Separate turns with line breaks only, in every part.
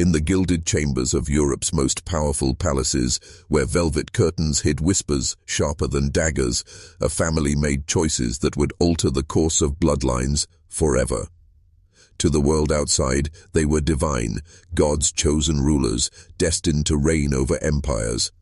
In the gilded chambers of Europe's most powerful palaces, where velvet curtains hid whispers sharper than daggers, a family made choices that would alter the course of bloodlines forever. To the world outside, they were divine, God's chosen rulers, destined to reign over empires.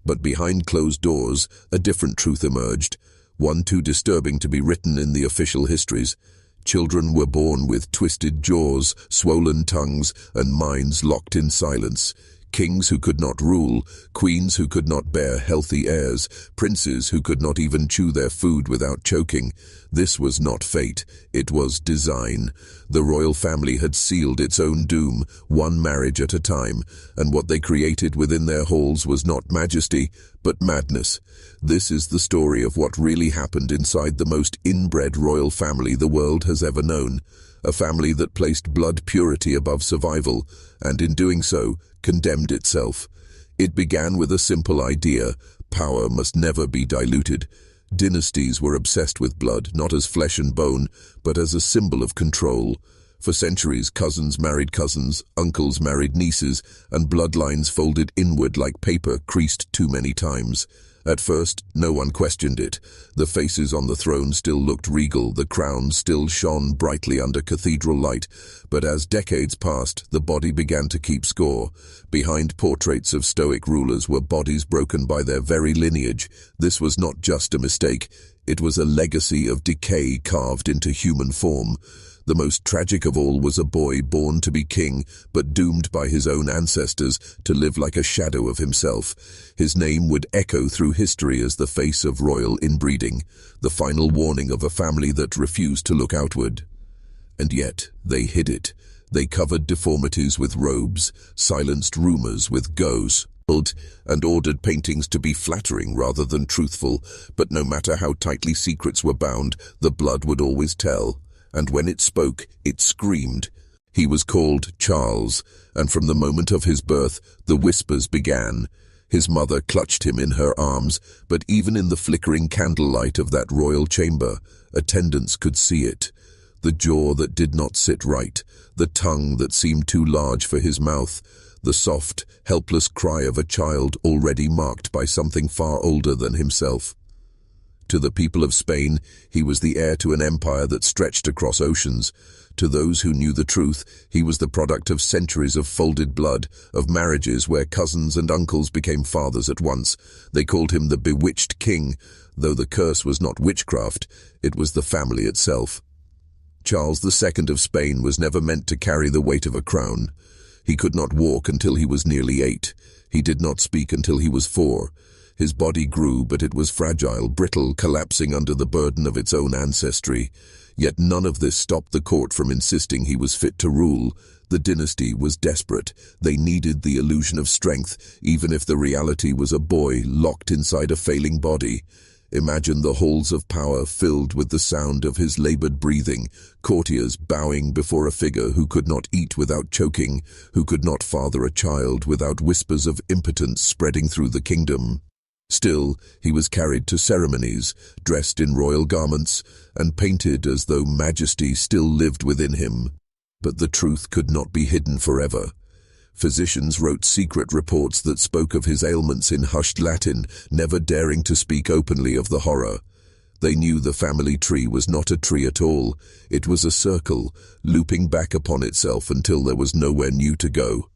But behind closed doors, a different truth emerged, one too disturbing to be written in the official histories. Children were born with twisted jaws, swollen tongues, and minds locked in silence. Kings who could not rule, queens who could not bear healthy heirs, princes who could not even chew their food without choking. This was not fate, it was design. The royal family had sealed its own doom, one marriage at a time, and what they created within their halls was not majesty, but madness. This is the story of what really happened inside the most inbred royal family the world has ever known. A family that placed blood purity above survival, and in doing so, condemned itself. It began with a simple idea: power must never be diluted. Dynasties were obsessed with blood, not as flesh and bone, but as a symbol of control. For centuries, cousins married cousins, uncles married nieces, and bloodlines folded inward like paper creased too many times. At first, no one questioned it. The faces on the throne still looked regal, the crown still shone brightly under cathedral light. But as decades passed, the body began to keep score. Behind portraits of stoic rulers were bodies broken by their very lineage. This was not just a mistake, it was a legacy of decay carved into human form. The most tragic of all was a boy born to be king, but doomed by his own ancestors to live like a shadow of himself. His name would echo through history as the face of royal inbreeding, the final warning of a family that refused to look outward. And yet, they hid it. They covered deformities with robes, silenced rumors with ghosts, and ordered paintings to be flattering rather than truthful. But no matter how tightly secrets were bound, the blood would always tell. And when it spoke, it screamed. He was called Charles, and from the moment of his birth, the whispers began. His mother clutched him in her arms, but even in the flickering candlelight of that royal chamber, attendants could see it. The jaw that did not sit right, the tongue that seemed too large for his mouth, the soft, helpless cry of a child already marked by something far older than himself. To the people of Spain, he was the heir to an empire that stretched across oceans. To those who knew the truth, he was the product of centuries of folded blood, of marriages where cousins and uncles became fathers at once. They called him the bewitched king, though the curse was not witchcraft, it was the family itself. Charles II of Spain was never meant to carry the weight of a crown. He could not walk until he was nearly 8. He did not speak until he was 4. His body grew, but it was fragile, brittle, collapsing under the burden of its own ancestry. Yet none of this stopped the court from insisting he was fit to rule. The dynasty was desperate. They needed the illusion of strength, even if the reality was a boy locked inside a failing body. Imagine the halls of power filled with the sound of his labored breathing, courtiers bowing before a figure who could not eat without choking, who could not father a child without whispers of impotence spreading through the kingdom. Still, he was carried to ceremonies, dressed in royal garments, and painted as though majesty still lived within him. But the truth could not be hidden forever. Physicians wrote secret reports that spoke of his ailments in hushed Latin, never daring to speak openly of the horror. They knew the family tree was not a tree at all. It was a circle, looping back upon itself until there was nowhere new to go.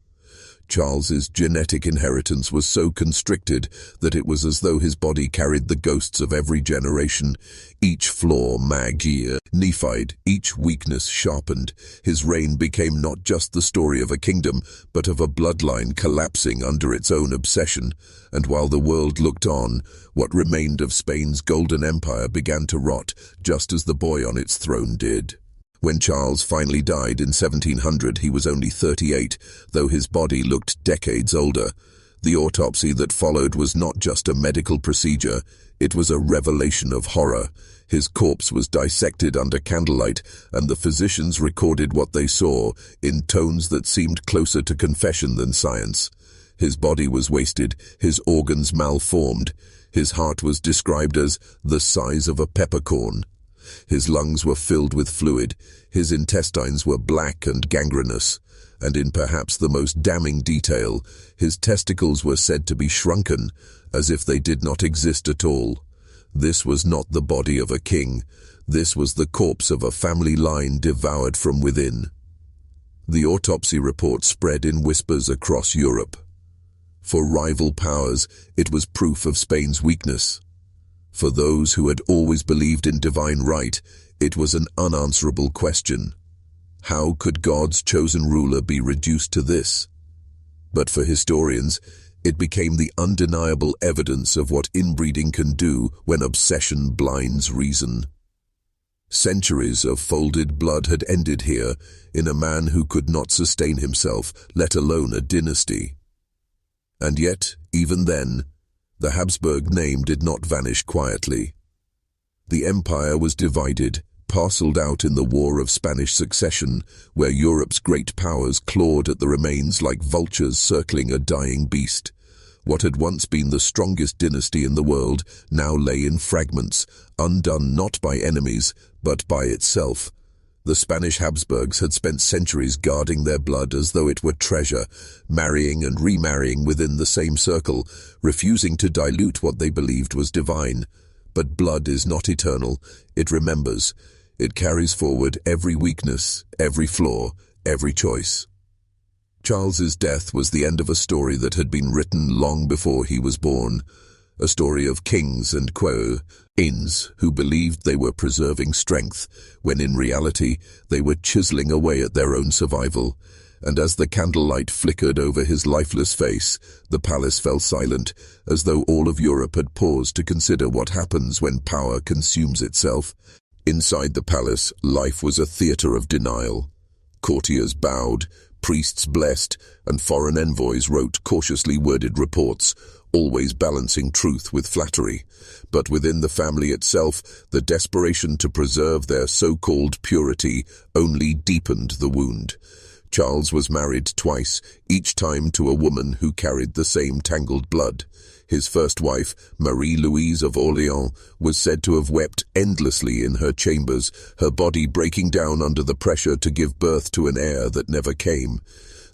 Charles's genetic inheritance was so constricted that it was as though his body carried the ghosts of every generation. Each flaw magnified, each weakness sharpened. His reign became not just the story of a kingdom, but of a bloodline collapsing under its own obsession. And while the world looked on, what remained of Spain's golden empire began to rot, just as the boy on its throne did. When Charles finally died in 1700, he was only 38, though his body looked decades older. The autopsy that followed was not just a medical procedure, it was a revelation of horror. His corpse was dissected under candlelight, and the physicians recorded what they saw, in tones that seemed closer to confession than science. His body was wasted, his organs malformed. His heart was described as the size of a peppercorn. His lungs were filled with fluid, his intestines were black and gangrenous, and in perhaps the most damning detail, his testicles were said to be shrunken, as if they did not exist at all. This was not the body of a king. This was the corpse of a family line devoured from within. The autopsy report spread in whispers across Europe. For rival powers, it was proof of Spain's weakness. For those who had always believed in divine right, it was an unanswerable question. How could God's chosen ruler be reduced to this? But for historians, it became the undeniable evidence of what inbreeding can do when obsession blinds reason. Centuries of folded blood had ended here in a man who could not sustain himself, let alone a dynasty. And yet, even then, the Habsburg name did not vanish quietly. The empire was divided, parceled out in the War of Spanish Succession, where Europe's great powers clawed at the remains like vultures circling a dying beast. What had once been the strongest dynasty in the world now lay in fragments, undone not by enemies, but by itself. The Spanish Habsburgs had spent centuries guarding their blood as though it were treasure, marrying and remarrying within the same circle, refusing to dilute what they believed was divine. But blood is not eternal. It remembers. It carries forward every weakness, every flaw, every choice. Charles's death was the end of a story that had been written long before he was born, a story of kings and queens who believed they were preserving strength, when in reality they were chiseling away at their own survival. And as the candlelight flickered over his lifeless face, the palace fell silent, as though all of Europe had paused to consider what happens when power consumes itself. Inside the palace, life was a theater of denial. Courtiers bowed, priests blessed, and foreign envoys wrote cautiously worded reports, always balancing truth with flattery. But within the family itself, the desperation to preserve their so-called purity only deepened the wound. Charles was married twice, each time to a woman who carried the same tangled blood. His first wife, Marie-Louise of Orléans, was said to have wept endlessly in her chambers, her body breaking down under the pressure to give birth to an heir that never came.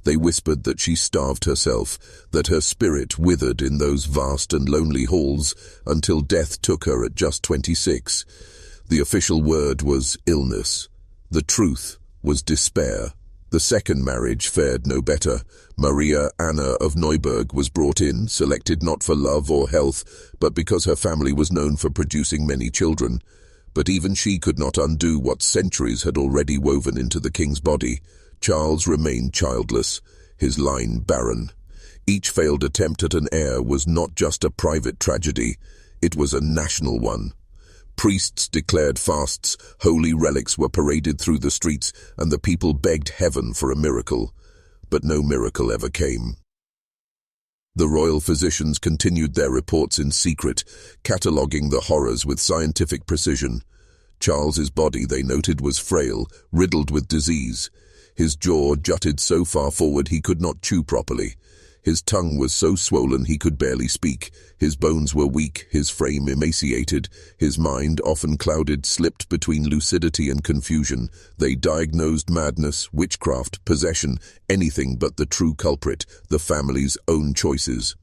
They whispered that she starved herself, that her spirit withered in those vast and lonely halls until death took her at just 26. The official word was illness. The truth was despair. The second marriage fared no better. Maria Anna of Neuburg was brought in, selected not for love or health, but because her family was known for producing many children. But even she could not undo what centuries had already woven into the king's body. Charles remained childless, his line barren. Each failed attempt at an heir was not just a private tragedy, it was a national one. Priests declared fasts, holy relics were paraded through the streets, and the people begged heaven for a miracle. But no miracle ever came. The royal physicians continued their reports in secret, cataloguing the horrors with scientific precision. Charles's body, they noted, was frail, riddled with disease. His jaw jutted so far forward he could not chew properly. His tongue was so swollen he could barely speak. His bones were weak, his frame emaciated. His mind, often clouded, slipped between lucidity and confusion. They diagnosed madness, witchcraft, possession, anything but the true culprit, the family's own choices.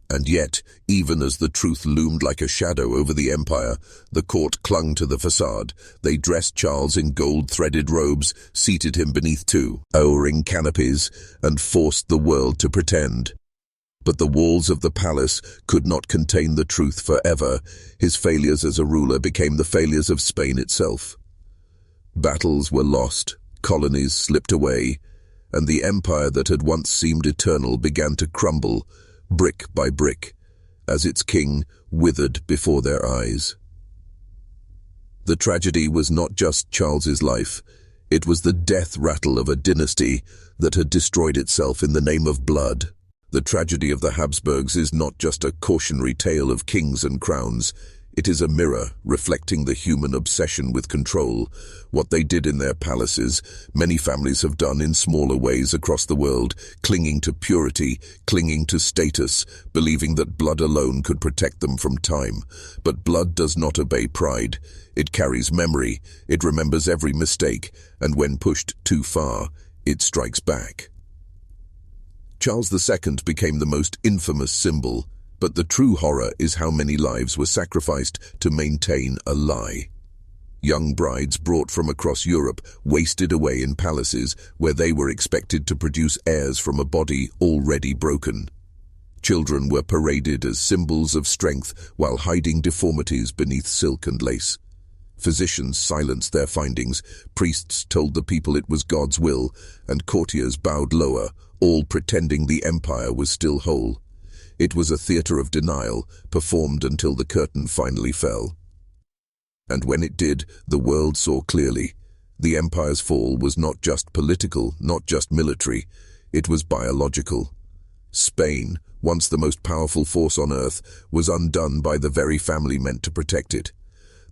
And yet, even as the truth loomed like a shadow over the empire, the court clung to the facade. They dressed Charles in gold-threaded robes, seated him beneath two towering canopies, and forced the world to pretend. But the walls of the palace could not contain the truth forever. His failures as a ruler became the failures of Spain itself. Battles were lost, colonies slipped away, and the empire that had once seemed eternal began to crumble, brick by brick, as its king withered before their eyes. The tragedy was not just Charles's life, it was the death rattle of a dynasty that had destroyed itself in the name of blood. The tragedy of the Habsburgs is not just a cautionary tale of kings and crowns, It is a mirror reflecting the human obsession with control. What they did in their palaces, many families have done in smaller ways across the world, clinging to purity, clinging to status, believing that blood alone could protect them from time. But blood does not obey pride. It carries memory, it remembers every mistake, and when pushed too far, it strikes back. Charles II became the most infamous symbol, but the true horror is how many lives were sacrificed to maintain a lie. Young brides brought from across Europe wasted away in palaces where they were expected to produce heirs from a body already broken. Children were paraded as symbols of strength while hiding deformities beneath silk and lace. Physicians silenced their findings, priests told the people it was God's will, and courtiers bowed lower, all pretending the empire was still whole. It was a theater of denial, performed until the curtain finally fell. And when it did, the world saw clearly. The empire's fall was not just political, not just military, it was biological. Spain, once the most powerful force on earth, was undone by the very family meant to protect it.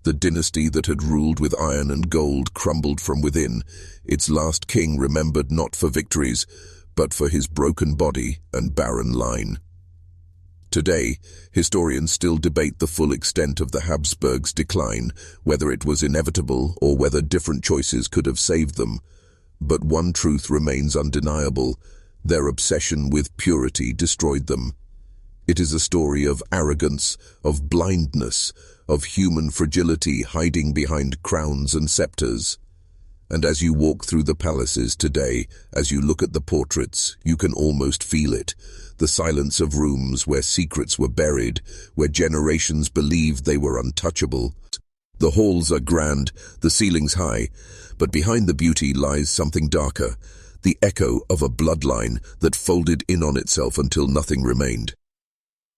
The dynasty that had ruled with iron and gold crumbled from within, its last king remembered not for victories, but for his broken body and barren line. Today, historians still debate the full extent of the Habsburgs' decline, whether it was inevitable or whether different choices could have saved them. But one truth remains undeniable: their obsession with purity destroyed them. It is a story of arrogance, of blindness, of human fragility hiding behind crowns and scepters. And as you walk through the palaces today, as you look at the portraits, you can almost feel it. The silence of rooms where secrets were buried, where generations believed they were untouchable. The halls are grand, the ceilings high, but behind the beauty lies something darker, the echo of a bloodline that folded in on itself until nothing remained.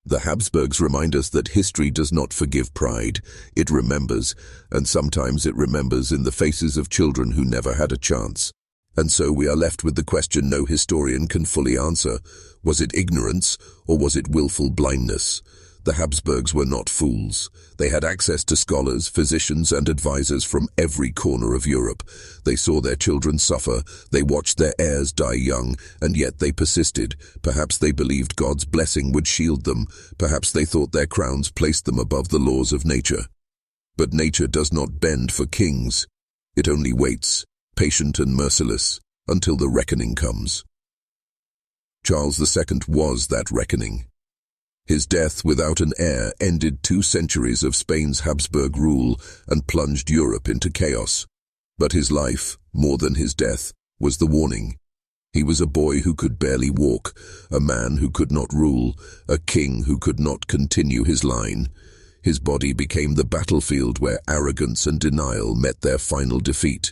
The Habsburgs remind us that history does not forgive pride, it remembers, and sometimes it remembers in the faces of children who never had a chance. And so we are left with the question no historian can fully answer. Was it ignorance, or was it willful blindness? The Habsburgs were not fools. They had access to scholars, physicians, and advisors from every corner of Europe. They saw their children suffer, they watched their heirs die young, and yet they persisted. Perhaps they believed God's blessing would shield them. Perhaps they thought their crowns placed them above the laws of nature. But nature does not bend for kings. It only waits, patient and merciless, until the reckoning comes. Charles II was that reckoning. His death without an heir ended 2 centuries of Spain's Habsburg rule and plunged Europe into chaos. But his life, more than his death, was the warning. He was a boy who could barely walk, a man who could not rule, a king who could not continue his line. His body became the battlefield where arrogance and denial met their final defeat.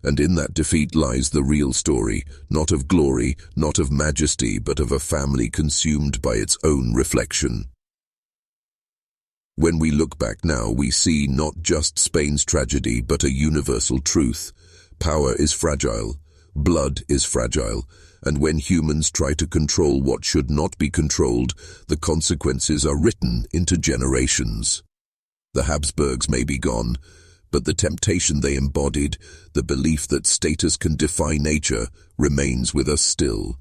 And in that defeat lies the real story, not of glory, not of majesty, but of a family consumed by its own reflection. When we look back now, we see not just Spain's tragedy, but a universal truth. Power is fragile, blood is fragile, and when humans try to control what should not be controlled, the consequences are written into generations. The Habsburgs may be gone, but the temptation they embodied, the belief that status can defy nature, remains with us still.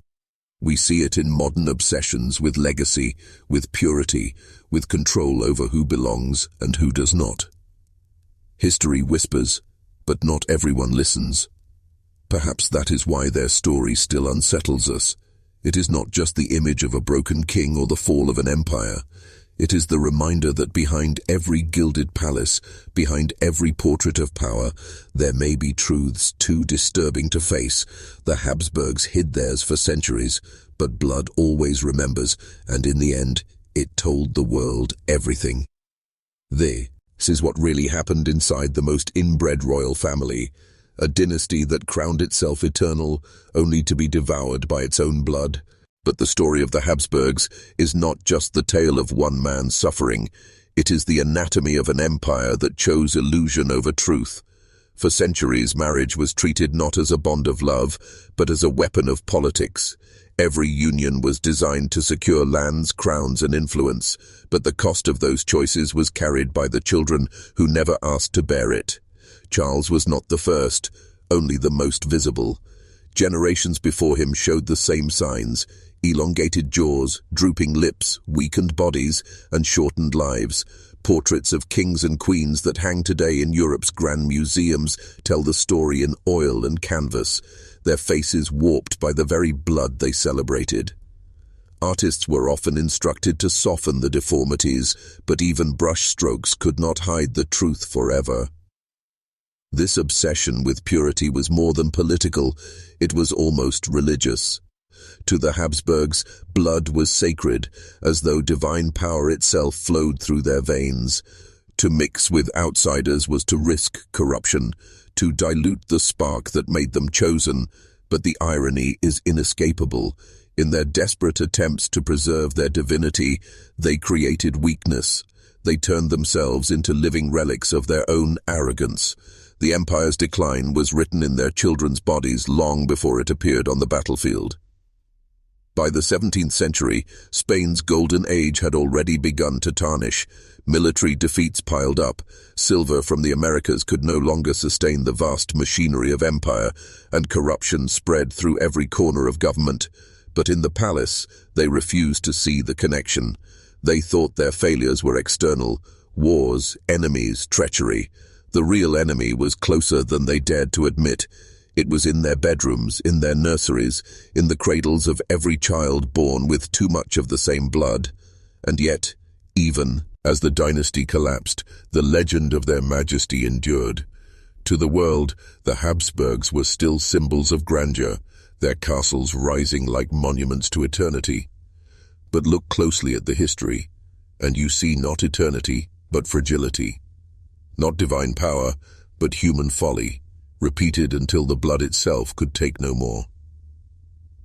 We see it in modern obsessions with legacy, with purity, with control over who belongs and who does not. History whispers, but not everyone listens. Perhaps that is why their story still unsettles us. It is not just the image of a broken king or the fall of an empire. It is the reminder that behind every gilded palace, behind every portrait of power, there may be truths too disturbing to face. The Habsburgs hid theirs for centuries, but blood always remembers, and in the end, it told the world everything. This is what really happened inside the most inbred royal family, a dynasty that crowned itself eternal, only to be devoured by its own blood. But the story of the Habsburgs is not just the tale of one man's suffering. It is the anatomy of an empire that chose illusion over truth. For centuries, marriage was treated not as a bond of love, but as a weapon of politics. Every union was designed to secure lands, crowns, and influence, but the cost of those choices was carried by the children who never asked to bear it. Charles was not the first, only the most visible. Generations before him showed the same signs: elongated jaws, drooping lips, weakened bodies, and shortened lives. Portraits of kings and queens that hang today in Europe's grand museums tell the story in oil and canvas, their faces warped by the very blood they celebrated. Artists were often instructed to soften the deformities, but even brushstrokes could not hide the truth forever. This obsession with purity was more than political, it was almost religious. To the Habsburgs, blood was sacred, as though divine power itself flowed through their veins. To mix with outsiders was to risk corruption, to dilute the spark that made them chosen, but the irony is inescapable. In their desperate attempts to preserve their divinity, they created weakness. They turned themselves into living relics of their own arrogance. The empire's decline was written in their children's bodies long before it appeared on the battlefield. By the 17th century, Spain's golden age had already begun to tarnish. Military defeats piled up. Silver from the Americas could no longer sustain the vast machinery of empire, and corruption spread through every corner of government. But in the palace, they refused to see the connection. They thought their failures were external: wars, enemies, treachery. The real enemy was closer than they dared to admit. It was in their bedrooms, in their nurseries, in the cradles of every child born with too much of the same blood. And yet, even as the dynasty collapsed, the legend of their majesty endured. To the world, the Habsburgs were still symbols of grandeur, their castles rising like monuments to eternity. But look closely at the history, and you see not eternity, but fragility. Not divine power, but human folly, repeated until the blood itself could take no more.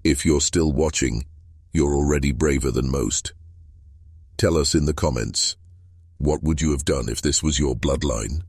If you're still watching, you're already braver than most. Tell us in the comments, what would you have done if this was your bloodline?